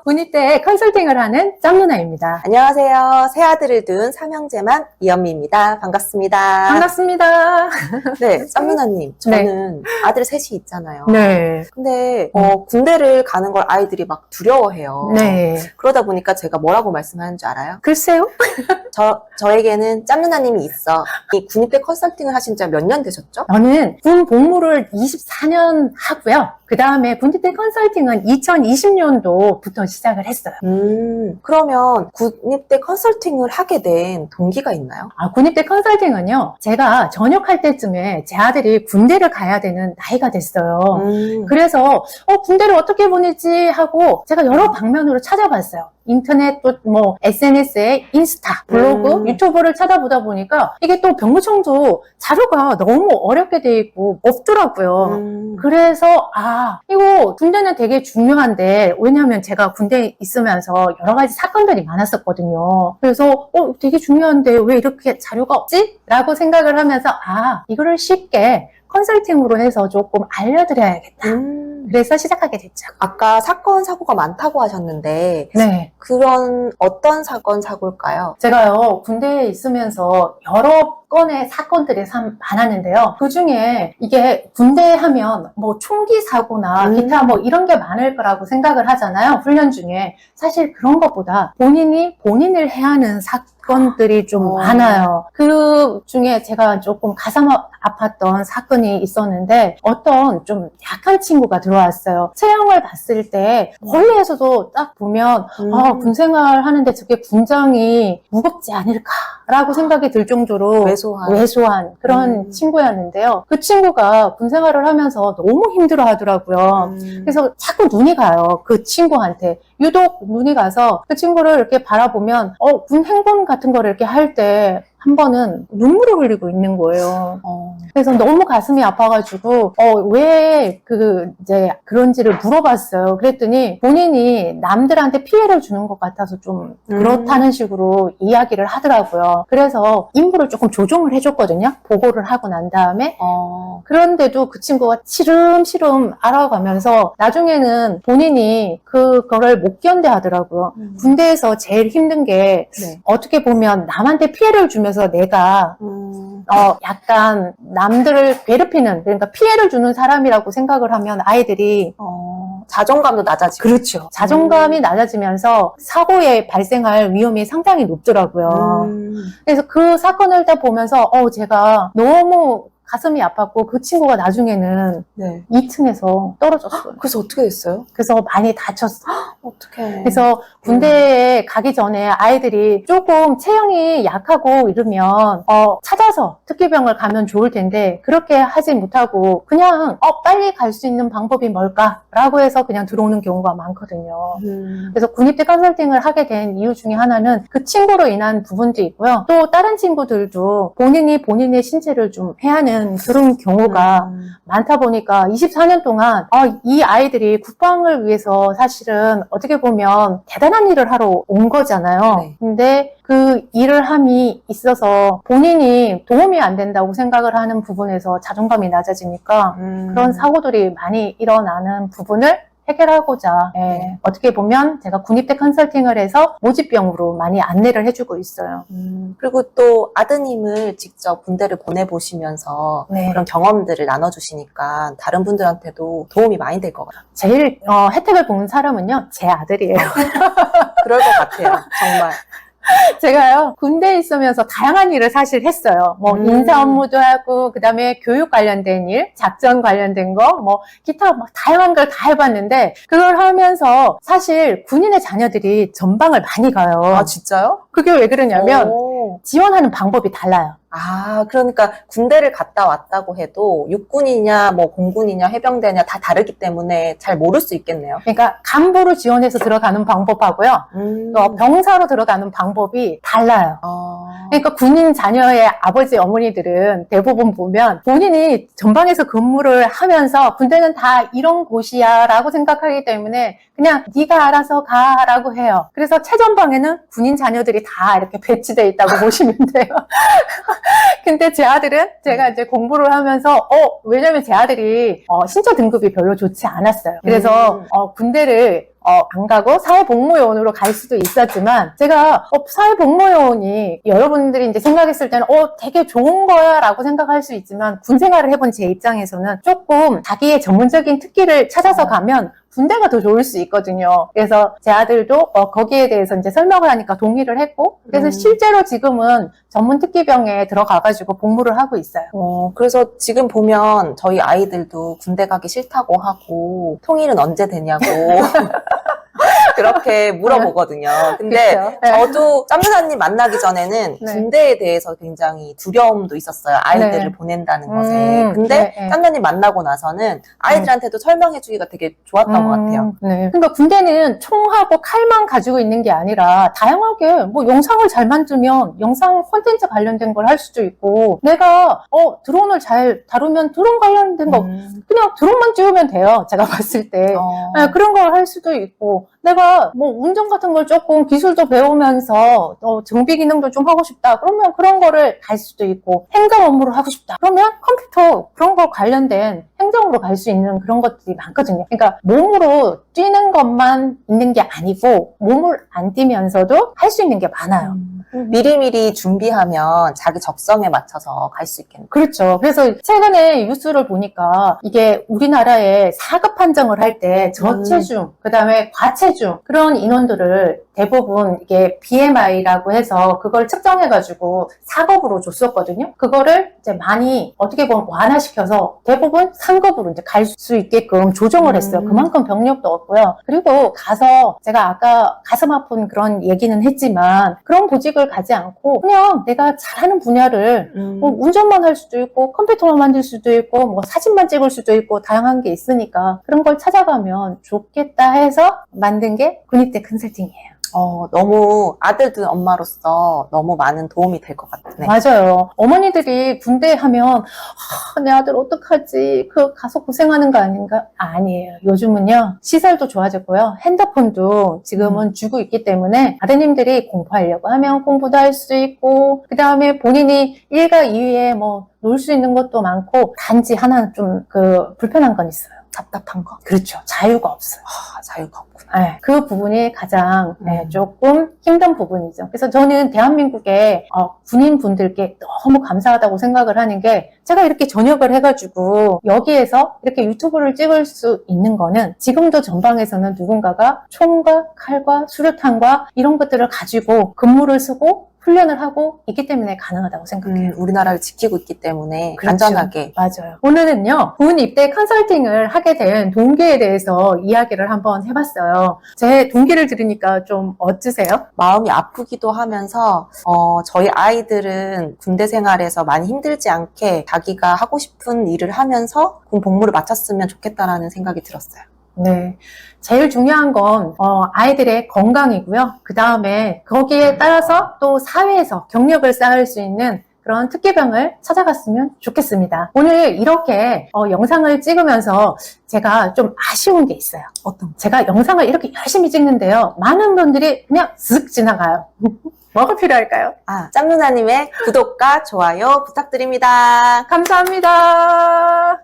군입대 컨설팅을 하는 짬누나입니다. 안녕하세요. 새 아들을 둔 삼형제맘 이현미입니다. 반갑습니다. 반갑습니다. 네, 짬누나님. 저는 아들 셋이 있잖아요. 네. 근데 군대를 가는 걸 아이들이 막 두려워해요. 네. 그러다 보니까 제가 뭐라고 말씀하는 줄 알아요? 글쎄요. 저에게는 짬누나님이 있어. 이 군입대 컨설팅을 하신 지 몇 년 되셨죠? 저는 군 복무를 24년 하고요. 그 다음에 군입대 컨설팅은 2020년도부터 시작을 했어요. 그러면 군입대 컨설팅을 하게 된 동기가 있나요? 군입대 컨설팅은요, 제가 전역할 때쯤에 제 아들이 군대를 가야 되는 나이가 됐어요. 그래서 군대를 어떻게 보내지 하고 제가 여러 방면으로 찾아봤어요. 인터넷 또 SNS에 인스타, 블로그, 유튜브를 찾아보다 보니까 이게 또 병무청도 자료가 너무 어렵게 돼 있고 없더라고요. 그래서 이거 군대는 되게 중요한데, 왜냐하면 제가 군대에 있으면서 여러 가지 사건들이 많았었거든요. 그래서 되게 중요한데 왜 이렇게 자료가 없지? 라고 생각을 하면서 이거를 쉽게 컨설팅으로 해서 조금 알려드려야겠다. 그래서 시작하게 됐죠. 아까 사건, 사고가 많다고 하셨는데 네. 그런 어떤 사건, 사고일까요? 제가요, 군대에 있으면서 여러 건의 사건들이 참 많았는데요. 그 중에 이게 군대 하면 총기 사고나 기타 이런 게 많을 거라고 생각을 하잖아요. 훈련 중에. 사실 그런 것보다 본인이 본인을 해야 하는 사건들이 좀 많아요. 그 중에 제가 조금 가슴 아팠던 사건이 있었는데, 어떤 좀 약한 친구가 들어왔어요. 체형을 봤을 때 멀리에서도 딱 보면 군 생활 하는데 저게 군장이 무겁지 않을까라고 생각이 들 정도로 왜소한 그런 친구였는데요. 그 친구가 군 생활을 하면서 너무 힘들어 하더라고요. 그래서 자꾸 눈이 가요. 그 친구한테. 유독 눈이 가서 그 친구를 이렇게 바라보면 군 행군 같은 거를 이렇게 할 때 한 번은 눈물을 흘리고 있는 거예요. 그래서 너무 가슴이 아파가지고 왜 이제 그런지를 물어봤어요. 그랬더니 본인이 남들한테 피해를 주는 것 같아서 좀 그렇다는 식으로 이야기를 하더라고요. 그래서 임무를 조금 조정을 해줬거든요. 보고를 하고 난 다음에. 그런데도 그 친구가 시름시름 알아가면서 나중에는 본인이 그거를 못 견뎌 하더라고요. 군대에서 제일 힘든 게 어떻게 보면 남한테 피해를 주면서 내가 약간 남들을 괴롭히는, 그러니까 피해를 주는 사람이라고 생각을 하면 아이들이 자존감도 낮아지고. 그렇죠. 자존감이 낮아지면서 사고에 발생할 위험이 상당히 높더라고요. 그래서 그 사건을 다 보면서 제가 너무 가슴이 아팠고, 그 친구가 나중에는 2층에서 떨어졌어요. 그래서 어떻게 됐어요? 그래서 많이 다쳤어요. 어떡해. 그래서 군대에 가기 전에 아이들이 조금 체형이 약하고 이러면 찾아서 특기병을 가면 좋을 텐데, 그렇게 하지 못하고 그냥 빨리 갈 수 있는 방법이 뭘까라고 해서 그냥 들어오는 경우가 많거든요. 그래서 군입대 컨설팅을 하게 된 이유 중에 하나는 그 친구로 인한 부분도 있고요. 또 다른 친구들도 본인이 본인의 신체를 좀 해하는 그런 경우가 많다 보니까 24년 동안 이 아이들이 국방을 위해서 사실은 어떻게 보면 대단한 일을 하러 온 거잖아요. 근데 그 일을 함이 있어서 본인이 도움이 안 된다고 생각을 하는 부분에서 자존감이 낮아지니까 그런 사고들이 많이 일어나는 부분을 해결하고자 어떻게 보면 제가 군입대 컨설팅을 해서 모집병으로 많이 안내를 해주고 있어요. 그리고 또 아드님을 직접 군대를 보내보시면서 그런 경험들을 나눠주시니까 다른 분들한테도 도움이 많이 될 것 같아요. 제일 혜택을 본 사람은요, 제 아들이에요. 그럴 것 같아요. 정말. 제가요, 군대에 있으면서 다양한 일을 사실 했어요. 인사 업무도 하고, 그 다음에 교육 관련된 일, 작전 관련된 거, 기타 다양한 걸 다 해봤는데, 그걸 하면서 사실 군인의 자녀들이 전방을 많이 가요. 아, 진짜요? 그게 왜 그러냐면, 지원하는 방법이 달라요. 그러니까 군대를 갔다 왔다고 해도 육군이냐, 공군이냐, 해병대냐 다 다르기 때문에 잘 모를 수 있겠네요. 그러니까 간부로 지원해서 들어가는 방법하고요. 또 병사로 들어가는 방법이 달라요. 그러니까 군인 자녀의 아버지, 어머니들은 대부분 보면 본인이 전방에서 근무를 하면서 군대는 다 이런 곳이야 라고 생각하기 때문에 그냥 네가 알아서 가라고 해요. 그래서 최전방에는 군인 자녀들이 다 이렇게 배치되어 있다고 보시면 돼요. 근데 제 아들은 제가 이제 공부를 하면서 왜냐면 제 아들이 신체 등급이 별로 좋지 않았어요. 그래서 군대를 안 가고 사회복무요원으로 갈 수도 있었지만 제가 사회복무요원이 여러분들이 이제 생각했을 때는 되게 좋은 거야 라고 생각할 수 있지만 군 생활을 해본 제 입장에서는 조금 자기의 전문적인 특기를 찾아서 가면 군대가 더 좋을 수 있거든요. 그래서 제 아들도 거기에 대해서 이제 설명을 하니까 동의를 했고, 그래서 실제로 지금은 전문 특기병에 들어가가지고 복무를 하고 있어요. 그래서 지금 보면 저희 아이들도 군대 가기 싫다고 하고 통일은 언제 되냐고 그렇게 물어보거든요. 근데 그쵸? 저도 짬누나님 만나기 전에는 네. 군대에 대해서 굉장히 두려움도 있었어요. 아이들을 네. 보낸다는 것에. 근데 네. 짬누나님 만나고 나서는 아이들한테도 설명해주기가 되게 좋았던 것 같아요. 네. 그러니까 군대는 총하고 칼만 가지고 있는 게 아니라 다양하게 뭐 영상을 잘 만들면 영상 콘텐츠 관련된 걸 할 수도 있고, 내가 드론을 잘 다루면 드론 관련된 거 그냥 드론만 찍으면 돼요. 제가 봤을 때. 네, 그런 걸 할 수도 있고, 내가 뭐 운전 같은 걸 조금 기술도 배우면서 정비 기능도 좀 하고 싶다. 그러면 그런 거를 갈 수도 있고, 행정 업무를 하고 싶다. 그러면 컴퓨터 그런 거 관련된 행정으로 갈 수 있는 그런 것들이 많거든요. 그러니까 몸으로 뛰는 것만 있는 게 아니고 몸을 안 뛰면서도 할 수 있는 게 많아요. 미리미리 준비하면 자기 적성에 맞춰서 갈 수 있겠네요. 그렇죠. 그래서 최근에 뉴스를 보니까 이게 우리나라에 4급 판정을 할 때 저체중, 그다음에 과체중 그런 인원들을 대부분 이게 BMI라고 해서 그걸 측정해가지고 4급으로 줬었거든요. 그거를 이제 많이 어떻게 보면 완화시켜서 대부분 3급으로 이제 갈 수 있게끔 조정을 했어요. 그만큼 병력도 없고요. 그리고 가서 제가 아까 가슴 아픈 그런 얘기는 했지만 그런 보직을 가지 않고 그냥 내가 잘하는 분야를 뭐 운전만 할 수도 있고 컴퓨터만 만들 수도 있고 뭐 사진만 찍을 수도 있고 다양한 게 있으니까 그런 걸 찾아가면 좋겠다 해서 만든 게 군입대 컨설팅이에요. 너무 아들도 엄마로서 너무 많은 도움이 될 것 같네. 맞아요. 어머니들이 군대 하면 내 아들 어떡하지? 가서 고생하는 거 아닌가? 아니에요. 요즘은요. 시설도 좋아졌고요. 핸드폰도 지금은 주고 있기 때문에 아드님들이 공부하려고 하면 공부도 할 수 있고 그다음에 본인이 1과 2위에 뭐 놀 수 있는 것도 많고 단지 하나 좀 불편한 건 있어요. 답답한 거? 그렇죠. 자유가 없어요. 자유가 없구나. 네, 그 부분이 가장 조금 힘든 부분이죠. 그래서 저는 대한민국의 군인분들께 너무 감사하다고 생각을 하는 게 제가 이렇게 전역을 해가지고 여기에서 이렇게 유튜브를 찍을 수 있는 거는 지금도 전방에서는 누군가가 총과 칼과 수류탄과 이런 것들을 가지고 근무를 쓰고 훈련을 하고 있기 때문에 가능하다고 생각해요. 우리나라를 지키고 있기 때문에 그렇죠. 안전하게. 맞아요. 오늘은요, 군 입대 컨설팅을 하게 된 동기에 대해서 이야기를 한번 해봤어요. 제 동기를 들으니까 좀 어떠세요? 마음이 아프기도 하면서 저희 아이들은 군대 생활에서 많이 힘들지 않게 자기가 하고 싶은 일을 하면서 군 복무를 마쳤으면 좋겠다라는 생각이 들었어요. 네. 제일 중요한 건, 아이들의 건강이고요. 그 다음에 거기에 따라서 또 사회에서 경력을 쌓을 수 있는 그런 특기병을 찾아갔으면 좋겠습니다. 오늘 이렇게 영상을 찍으면서 제가 좀 아쉬운 게 있어요. 어떤? 제가 영상을 이렇게 열심히 찍는데요. 많은 분들이 그냥 쓱 지나가요. 뭐가 필요할까요? 짬누나님의 구독과 좋아요 부탁드립니다. 감사합니다.